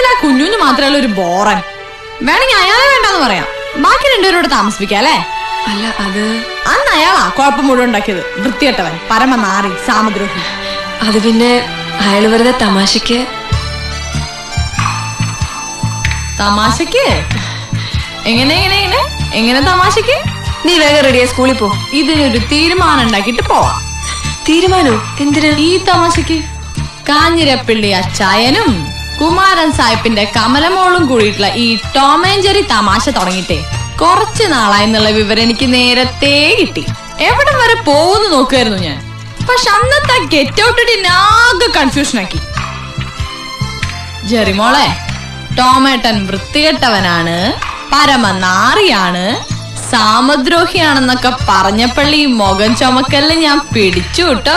ആ കുഞ്ഞുഞ്ഞു മാത്രമല്ല ഒരു ബോറൻ. വേണമെങ്കിൽ അയാളെ വേണ്ടെന്ന് പറയാം. ബാക്കി രണ്ടുപേരോട് താമസിപ്പിക്കാം അല്ലേ? അല്ല അത് അന്ന് അയാളാ കുഴപ്പം മുഴുവൻ ഉണ്ടാക്കിയത്. വൃത്തികെട്ടവൻ, പരമനാറി, സാമദ്രോഹി. അത് പിന്നെ അയാള് വെറുതെ തമാശക്ക് എങ്ങനെ തമാശക്ക്? നീ വേഗം റെഡിയാ സ്കൂളിൽ പോ. ഇതിനൊരു തീരുമാനം ഉണ്ടാക്കിട്ട് പോവാം. തീരുമാനോ? എന്തിനാ? ഈ തമാശക്ക് കാഞ്ഞിരപ്പള്ളി അച്ചായനും കുമാരൻ സാഹിബിന്റെ കമലമോളും കൂടിയിട്ടുള്ള ഈ ടോം ആൻഡ് ജെറി തമാശ തുടങ്ങിയിട്ടേ കുറച്ചു നാളായെന്നുള്ള വിവരം എനിക്ക് നേരത്തെ കിട്ടി. എവിടെ വരെ പോകുന്നു നോക്കുമായിരുന്നു ഞാൻ. പക്ഷെ അന്നത്തെ ഗെറ്റ് ഔട്ട് ആകെ കൺഫ്യൂഷൻ ആക്കി. ജെറിമോളെ, ടോമേട്ടൻ വൃത്തികെട്ടവനാണ്, പരമനാറിയാണ്, സാമദ്രോഹിയാണെന്നൊക്കെ പറഞ്ഞപ്പള്ളി മുഖം ചുമക്കല്ല് ഞാൻ പിടിച്ചു കേട്ടോ.